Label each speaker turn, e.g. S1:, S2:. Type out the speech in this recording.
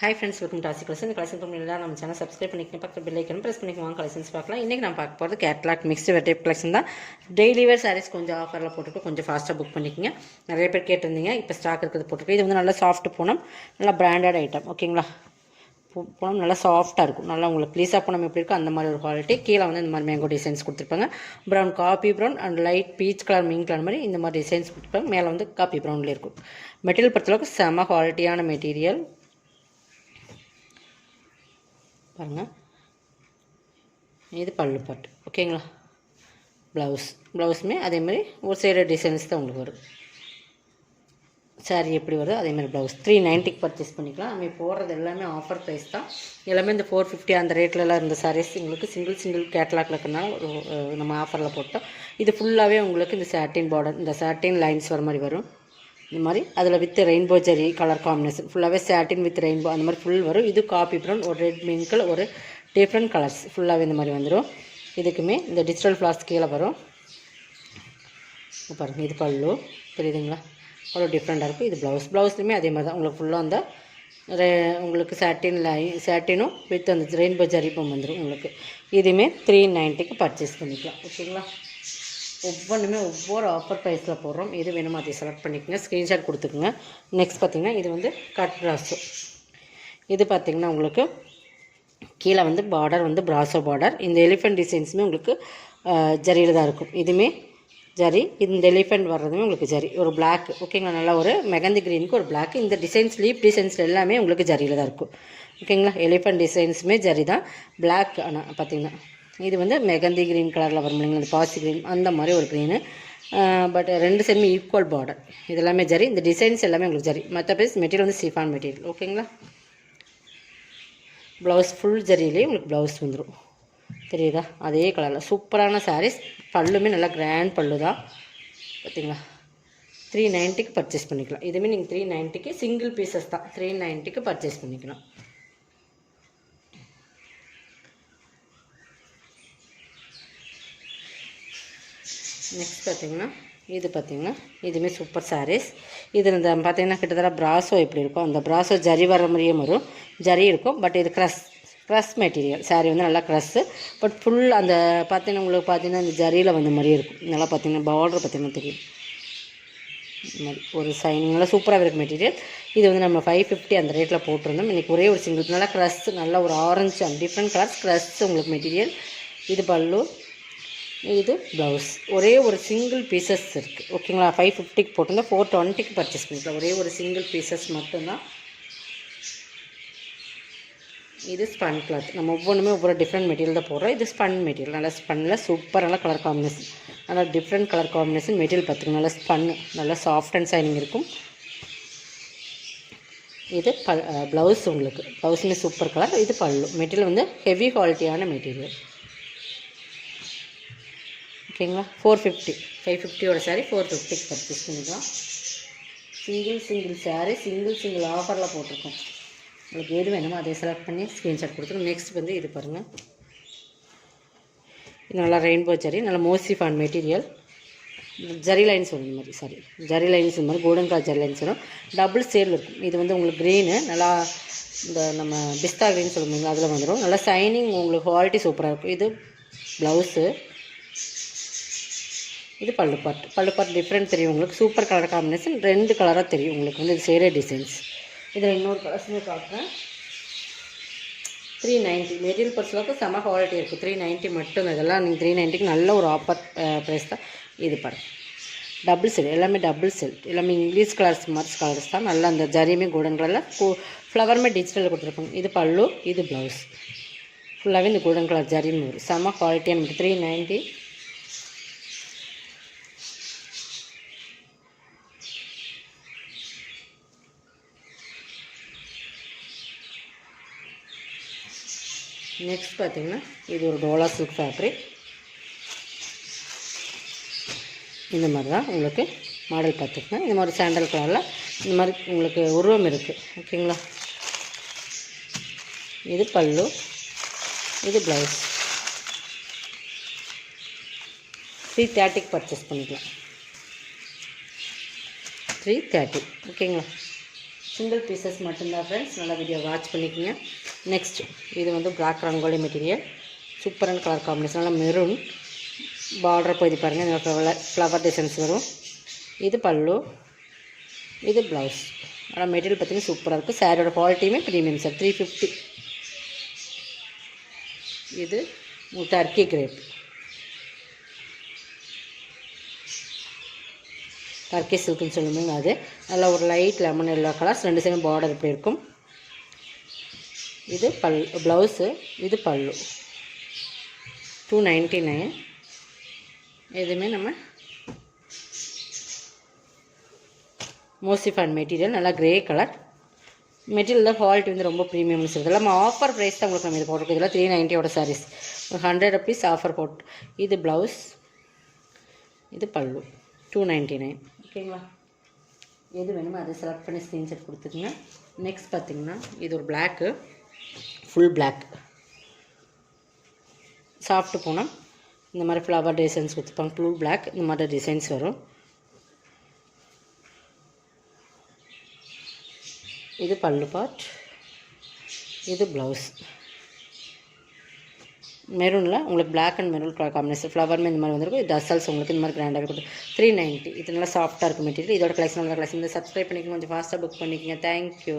S1: Hi friends, welcome to Asi Collections. இந்த collection பண்ணலாம் நம்ம சேனல் சப்ஸ்கிரைப் பண்ணிக்கணும், பக்கத்துல பெல் ஐகான் பிரஸ் பண்ணிக்கோங்க. கலெக்ஷன்ஸ் பார்க்கலாம். இன்னைக்கு நான் பார்க்க போறது கேட்லாக் மிக்ஸ்டு வெரைட்டி கலெக்ஷன் தான். டெய்லி வேர் sarees கொஞ்சம் ஆஃபர்ல போட்டுருக்கு, கொஞ்சம் ஃபாஸ்ட்டாக புக் பண்ணிக்கங்க. நிறைய பேர் கேட்டிருந்தீங்க, இப்போ ஸ்டாக் இருக்குது போட்டுருக்கு. இது வந்து நல்ல சாஃப்ட் பூனம், நல்லா பிராண்டட் ஐட்டம். ஓகேங்களா? பூனம் நல்லா சாஃப்டாக இருக்கும். நல்லா உங்களுக்கு ப்ளீஸாக பூனம் எப்படி இருக்கும் அந்த மாதிரி ஒரு குவாலிட்டி. கீழே வந்து இந்த மாதிரி மேங்கோ டிசைன்ஸ் கொடுத்துருப்பாங்க. Brown copy brown and light peach colour mean colour மாதிரி இந்த மாதிரி டிசைன்ஸ் கொடுத்துருப்பாங்க. மேலே வந்து காப்பி ப்ரௌன்லேயே இருக்கும். மெட்டீரியல் பொறுத்தளவுக்கு செம குவாலிட்டியான மெட்டீரியல் பாருங்கள். இது பல்லு பாட்டு. ஓகேங்களா? ப்ளவுஸுமே அதேமாதிரி ஒரு சைடு டிசைன்ஸ் தான் உங்களுக்கு வரும். சாரீ எப்படி வருது அதேமாதிரி ப்ளவுஸ் 390க்கு பர்ச்சேஸ் பண்ணிக்கலாம். நம்ம போடுறது எல்லாமே ஆஃபர் ப்ரைஸ் தான். எல்லாமே இந்த 450 அந்த ரேட்லலாம் இருந்த சாரீஸ் உங்களுக்கு சிங்கிள் கேட்லாக்ல இருக்கிறனால நம்ம ஆஃபரில் போட்டோம். இது ஃபுல்லாகவே உங்களுக்கு இந்த சாட்டின் பார்டர், இந்த சாட்டின் லைன்ஸ் வர மாதிரி வரும். இந்த மாதிரி அதில் வித் ரெயின்போ ஜெரி கலர் காம்பினேஷன் ஃபுல்லாகவே சாட்டின் வித் ரெயின்போ அந்த மாதிரி ஃபுல் வரும். இது காப்பி ப்ரௌன், ஒரு ரெட் மிங்கிள், ஒரு டிஃப்ரெண்ட் கலர்ஸ் ஃபுல்லாகவே இந்த மாதிரி வந்துடும். இதுக்குமே இந்த டிஜிட்டல் ஃப்ளாஸ் கீழே வரும். பாருங்கள், இது பல்லு தெரியுதுங்களா? அவ்வளோ டிஃப்ரெண்ட்டாக இருக்கும். இது ப்ளவுஸ்லையுமே அதே மாதிரி தான் உங்களுக்கு ஃபுல்லாக அந்த உங்களுக்கு சாட்டினும் வித் அந்த ரெயின்போ ஜரிப்பும் வந்துடும் உங்களுக்கு. இதுவுமே 390க்கு பர்ச்சேஸ் பண்ணிக்கலாம். ஓகேங்களா? ஒவ்வொன்றுமே ஒவ்வொரு ஆஃபர் ப்ரைஸில் போடுறோம். எது வேணுமோ அதை செலக்ட் பண்ணிக்கோங்க, ஸ்க்ரீன்ஷாட் கொடுத்துக்குங்க. நெக்ஸ்ட் பார்த்திங்கன்னா இது வந்து கட் ப்ராஸோ. இது பார்த்திங்கன்னா உங்களுக்கு கீழே வந்து பார்டர் வந்து ப்ராஸோ பார்டர். இந்த எலிஃபெண்ட் டிசைன்ஸுமே உங்களுக்கு ஜரியில் தான் இருக்கும். இதுவுமே ஜரி, இந்த எலிஃபெண்ட் வர்றதுமே உங்களுக்கு ஜரி, ஒரு பிளாக். ஓகேங்களா? நல்லா ஒரு மெகந்தி க்ரீனுக்கு ஒரு பிளாக். இந்த டிசைன்ஸ் லீப் டிசைன்ஸில் எல்லாமே உங்களுக்கு ஜரியில் தான் இருக்கும். ஓகேங்களா? எலிஃபெண்ட் டிசைன்ஸுமே ஜரி தான். பிளாக் ஆனால் பார்த்திங்கன்னா இது வந்து மெகந்தி க்ரீன் கலரில் வரும் இல்லைங்களா? இந்த பாசி க்ரீன் அந்த மாதிரி ஒரு க்ரீனு. பட் ரெண்டு சைடுமே ஈக்குவல் பார்டர். இது எல்லாமே ஜரி. இந்த டிசைன்ஸ் எல்லாமே உங்களுக்கு ஜரி. மற்றபடி மெட்டீரியல் வந்து சிஃபான் மெட்டீரியல். ஓகேங்களா? ப்ளவுஸ் ஃபுல் ஜரியிலே உங்களுக்கு ப்ளவுஸ் வந்துடும். தெரியுதா? அதே கலரில் சூப்பரான சாரீஸ். பல்லுமே நல்லா கிராண்ட் பல்லு தான். பார்த்தீங்களா? 390க்கு பர்ச்சேஸ் பண்ணிக்கலாம். இதுவுமே நீங்கள் 390க்கு சிங்கிள் பீசஸ் தான். 390க்கு பர்ச்சேஸ் பண்ணிக்கலாம். நெக்ஸ்ட் பார்த்திங்கன்னா இது பார்த்திங்கன்னா இதுவுமே சூப்பர் சாரீஸ். இது இந்த பார்த்திங்கன்னா கிட்டத்தட்ட ப்ராஸோ எப்படி இருக்கும் அந்த ப்ராஸோ ஜரி வர மாதிரியே வரும். ஜரி இருக்கும். பட் இது க்ரஸ் மெட்டீரியல். சாரீ வந்து நல்லா க்ரஸ்ஸு. பட் ஃபுல் அந்த பார்த்திங்கன்னா உங்களுக்கு பார்த்திங்கன்னா இந்த ஜரியில் வந்த மாதிரியே இருக்கும். நல்லா பார்த்திங்கன்னா பார்டர் பார்த்திங்கன்னா தெரியும். இந்த மாதிரி ஒரு சைனிங் நல்லா சூப்பராக இருக்கும் மெட்டீரியல். இது வந்து நம்ம 550 அந்த ரேட்டில் போட்டிருந்தோம். இன்றைக்கி ஒரே ஒரு சிங்கிள் நல்லா க்ரஸ், நல்லா ஒரு orange and different colours crush உங்களுக்கு மெட்டீரியல். இது பல்லு, இது ப்ளவுஸ். ஒரே ஒரு சிங்கிள் பீசஸ் இருக்குது. ஓகேங்களா? 550க்கு போட்டிருந்தா 420க்கு பர்ச்சேஸ் பண்ணிக்கலாம். ஒரே ஒரு சிங்கிள் பீசஸ் மட்டும்தான். இது ஸ்பன் கிளாத். நம்ம ஒவ்வொன்றுமே ஒவ்வொரு டிஃப்ரெண்ட் மெட்டீரியல் தான் போடுறோம். இது ஸ்பன் மெட்டீரியல். நல்லா ஸ்பன்னில் சூப்பர் நல்லா கலர் காம்பினேஷன், நல்லா டிஃப்ரெண்ட் கலர் காம்பினேஷன் மெட்டீரியல் பார்த்துங்க. நல்லா ஸ்பன்னு, நல்லா சாஃப்ட் அண்ட் ஷைனிங் இருக்கும். இது ப்ளவுஸ் உங்களுக்கு. ப்ளவுஸுமே சூப்பர் கலர். இது பல்லு. மெட்டீரியல் வந்து ஹெவி குவாலிட்டியான மெட்டீரியல். ஓகேங்களா? 450 550யோட சாரீ 450க்கு பர்ச்சேஸ் பண்ணிக்கலாம். சிங்கிள் சாரீ சிங்கிள் ஆஃபரில் போட்டிருக்கோம். உங்களுக்கு எது வேணுமோ அதை செலக்ட் பண்ணி ஸ்க்ரீன்ஷாட் கொடுத்துருங்க. நெக்ஸ்ட் வந்து இது பாருங்கள். இது நல்லா ரெயின்போ ஜரி, நல்லா மோசிஃபான் மெட்டீரியல். ஜரி லைன்ஸ் வரும். இந்த மாதிரி ஜரி லைன்ஸ் இந்த மாதிரி கோல்டன் கலர் ஜரி லைன்ஸ் வரும். டபுள் ஷேடில் இருக்கும். இது வந்து உங்களுக்கு க்ரீனு, நல்லா இந்த நம்ம பிஸ்தா க்ரீன் சொல்லுவீங்க அதில் வந்துடும். நல்லா ஷைனிங், உங்களுக்கு குவாலிட்டி சூப்பராக இருக்கும். இது ப்ளவுஸு. இது பல்லு பாட்டு டிஃப்ரெண்ட் தெரியும் உங்களுக்கு. Super colour combination. 2 கலராக தெரியும் உங்களுக்கு வந்து இது சேரே டிசைன்ஸ். இதில் இன்னொரு கலர்ஸுமே பார்க்குறேன். 390 மெட்டீரியல் பொறுத்தளவுக்கு செம குவாலிட்டி இருக்குது. 390 மட்டும். இதெல்லாம் நீங்கள் 390க்கு நல்ல ஒரு ஆஃபர் ப்ரைஸ் தான். இது பாருங்கள், டபுள் செல். எல்லாமே டபுள் செல். எல்லாமே இங்கிலீஷ் கலர்ஸ் தான். நல்லா அந்த ஜரியுமே கோல்டன் கலரில் ஃப்ளவருமே டிஜிட்டலில் கொடுத்துருப்பாங்க. இது பல்லு, இது ப்ளவுஸ். ஃபுல்லாகவே இந்த கோல்டன் கலர் ஜரின்னு வரும். செம குவாலிட்டியான 390. நெக்ஸ்ட் பார்த்திங்கன்னா இது ஒரு டோலா சில்க் ஃபேப்ரிக். இந்த மாதிரி தான் உங்களுக்கு மாடல் பார்த்துக்குங்க. இந்த மாதிரி சாண்டல் கலரில் இந்த மாதிரி உங்களுக்கு உருவம் இருக்குது. ஓகேங்களா? இது பல்லு, இது ப்ளவுஸ். 330க்கு பர்ச்சேஸ் பண்ணிக்கலாம். 330. ஓகேங்களா? சிங்கிள் பீசஸ் மட்டும்தான் ஃப்ரெண்ட்ஸ். நல்லா வீடியோ வாட்ச் பண்ணிக்கோங்க. நெக்ஸ்ட் இது வந்து பிளாக் ரங்கோலி மெட்டீரியல், சூப்பரான கலர் காம்பினேஷன், நல்லா மெரூன் பார்டர் போய் பாருங்கள், இந்த ஃப்ளவர் டிசைன்ஸ் வரும். இது பல்லு, இது ப்ளவுஸ். ஆனால் மெட்டீரியல் பார்த்திங்கன்னா சூப்பராக இருக்குது. சாரியோட குவாலிட்டியுமே ப்ரீமியம் சார். 350. இது டர்க்கி கிரேப், டர்க்கி சில்க்குன்னு சொல்லுவாங்க. அது நல்லா ஒரு லைட் லெமன் எல்லோ கலர்ஸ், 2 சைடும் பார்டர் இப்படி இருக்கும். இது ப்ளவுஸு, இது பல்லு. 299. எதுவுமே நம்ம மோசிஃபான் மெட்டீரியல், நல்லா க்ரே கலர் மெட்டீரியல். குவாலிட்டி வந்து ரொம்ப ப்ரீமியம்னு சொல்லுது. நம்ம ஆஃபர் ப்ரைஸ் தான் உங்களுக்கு நம்ம இது போட்டிருக்கோம். இதெல்லாம் 390 சாரீஸ், ஒரு 100 rupees ஆஃபர் போட்டு. இது ப்ளவுஸ், இது பல்லு. 299. ஓகேங்களா? எது வேணுமோ அதை செலக்ட் பண்ணி ஸ்க்ரீன்ஷாட் கொடுத்துருங்க. நெக்ஸ்ட் பார்த்திங்கன்னா இது ஒரு பிளாக்கு, ஃபுல் பிளாக் சாஃப்ட் பூனம். இந்த மாதிரி ஃப்ளவர் டிசைன்ஸ் கொடுத்துருப்பாங்க. ஃபுல் பிளாக் இந்த மாதிரி டிசைன்ஸ் வரும். இது பல்லு பார்ட், இது ப்ளவுஸ். மெரூனில் உங்களுக்கு black and maroon colour combination ஃப்ளவர்மே இந்த மாதிரி வந்துருக்கும். இது டசல்ஸ் உங்களுக்கு இந்த மாதிரி கிராண்டாக இருக்கும். 390. இது நல்லா சாஃப்ட்டாக இருக்கும் மெட்டீரியல். இதோட கலெக்ஷன் நல்லா கலெக்ஷன். இந்த சப்ஸ்கிரைப் பண்ணிக்கோங்க, கொஞ்சம் ஃபாஸ்ட்டாக புக் பண்ணிக்கோங்க. தேங்க்யூ.